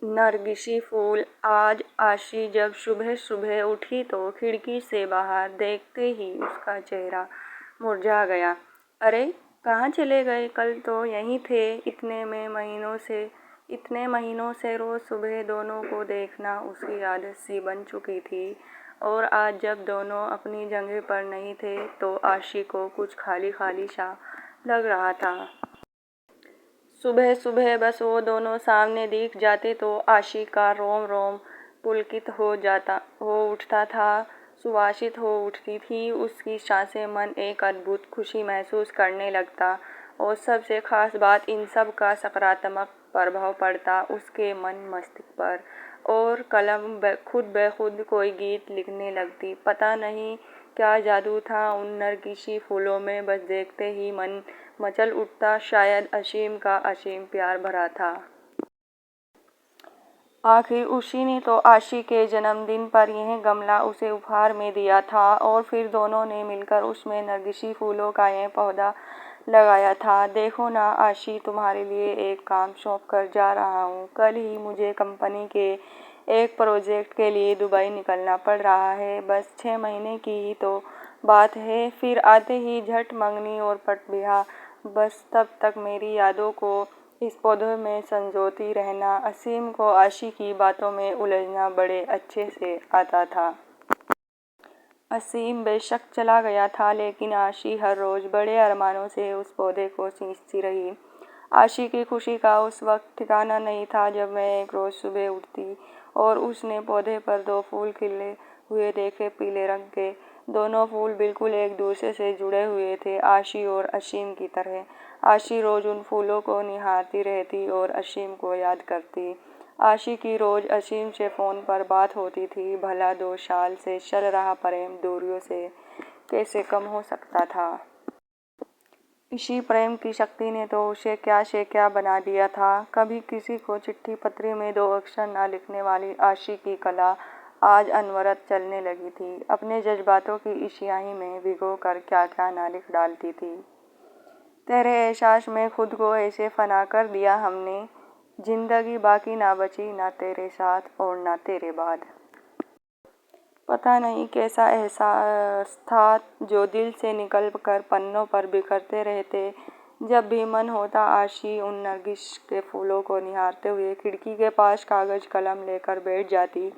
नरगिसी फूल। आज आशी जब सुबह सुबह उठी तो खिड़की से बाहर देखते ही उसका चेहरा मुरझा गया। अरे कहाँ चले गए? कल तो यहीं थे। इतने महीनों से रोज सुबह दोनों को देखना उसकी आदत सी बन चुकी थी और आज जब दोनों अपनी जगह पर नहीं थे तो आशी को कुछ खाली खाली सा लग रहा था। सुबह सुबह बस वो दोनों सामने दिख जाते तो आशी का रोम रोम पुलकित हो उठता था, सुवासित हो उठती थी उसकी सांसें। मन एक अद्भुत खुशी महसूस करने लगता और सबसे खास बात, इन सब का सकारात्मक प्रभाव पड़ता उसके मन मस्तिष्क पर और कलम खुद ब खुद कोई गीत लिखने लगती। पता नहीं क्या जादू था उन नरगिसी फूलों में, बस देखते ही मन मचल उठता। शायद असीम का असीम प्यार भरा था। आखिर उसी ने तो आशी के जन्मदिन पर यह गमला उसे उपहार में दिया था और फिर दोनों ने मिलकर उसमें नरगिसी फूलों का यह पौधा लगाया था। देखो ना आशी, तुम्हारे लिए एक काम सौंप कर जा रहा हूँ। कल ही मुझे कंपनी के एक प्रोजेक्ट के लिए दुबई निकलना पड़ रहा है। बस 6 महीने की ही तो बात है, फिर आते ही झट मंगनी और पट ब्याह। बस तब तक मेरी यादों को इस पौधे में संजोती रहना। असीम को आशी की बातों में उलझना बड़े अच्छे से आता था। असीम बेशक चला गया था, लेकिन आशी हर रोज बड़े अरमानों से उस पौधे को सींचती रही। आशी की खुशी का उस वक्त ठिकाना नहीं था जब वह एक रोज सुबह उठती और उसने पौधे पर 2 फूल खिले हुए देखे, पीले रंग के। दोनों फूल बिल्कुल एक दूसरे से जुड़े हुए थे, आशी और असीम की तरह। आशी रोज उन फूलों को निहारती रहती और असीम को याद करती। आशी की रोज असीम से फोन पर बात होती थी। भला 2 साल से चल रहा प्रेम दूरियों से कैसे कम हो सकता था। इसी प्रेम की शक्ति ने तो उसे क्या से क्या बना दिया था। कभी किसी को चिट्ठी पत्री में 2 अक्षर न लिखने वाली आशी की कला आज अनवरत चलने लगी थी। अपने जज्बातों की इस स्याही में भिगो कर क्या क्या न लिख डालती थी। तेरे एहसास में खुद को ऐसे फना कर दिया हमने, जिंदगी बाकी ना बची, ना तेरे साथ और ना तेरे बाद। पता नहीं कैसा एहसास था जो दिल से निकल कर पन्नों पर बिखरते रहते। जब भी मन होता आशी उन नरगिस के फूलों को निहारते हुए खिड़की के पास कागज कलम लेकर बैठ जाती।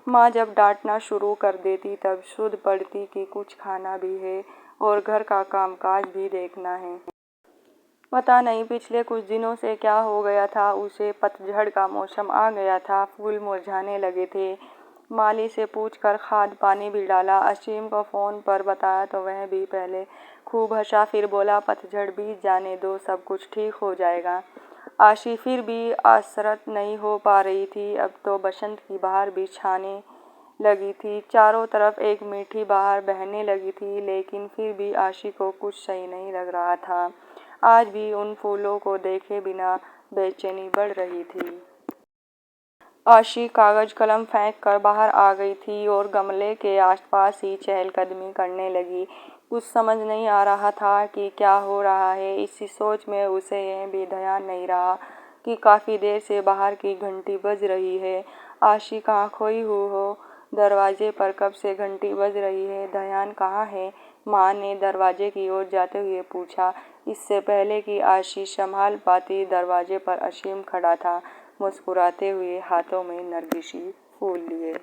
माँ जब डांटना शुरू कर देती तब सुध पड़ती कि कुछ खाना भी है और घर का कामकाज भी देखना है। पता नहीं पिछले कुछ दिनों से क्या हो गया था उसे। पतझड़ का मौसम आ गया था, फूल मुरझाने लगे थे। माली से पूछकर खाद पानी भी डाला। असीम को फोन पर बताया तो वह भी पहले खूब हंसा, फिर बोला पतझड़ बीत जाने दो, सब कुछ ठीक हो जाएगा। आशी फिर भी आश्वस्त नहीं हो पा रही थी। अब तो बसंत की बहार भी छाने लगी थी, चारों तरफ एक मीठी बहार बहने लगी थी, लेकिन फिर भी आशी को कुछ सही नहीं लग रहा था। आज भी उन फूलों को देखे बिना बेचैनी बढ़ रही थी। आशी कागज कलम फेंक कर बाहर आ गई थी और गमले के आसपास ही चहलकदमी करने लगी। कुछ समझ नहीं आ रहा था कि क्या हो रहा है। इसी सोच में उसे यह भी ध्यान नहीं रहा कि काफी देर से बाहर की घंटी बज रही है। आशी कहाँ खोई हुई हो? दरवाजे पर कब से घंटी बज रही है, ध्यान कहाँ है? माँ ने दरवाजे की ओर जाते हुए पूछा। इससे पहले कि आशी संभाल पाती, दरवाजे पर असीम खड़ा था, मुस्कुराते हुए, हाथों में नरगिसी फूल लिए।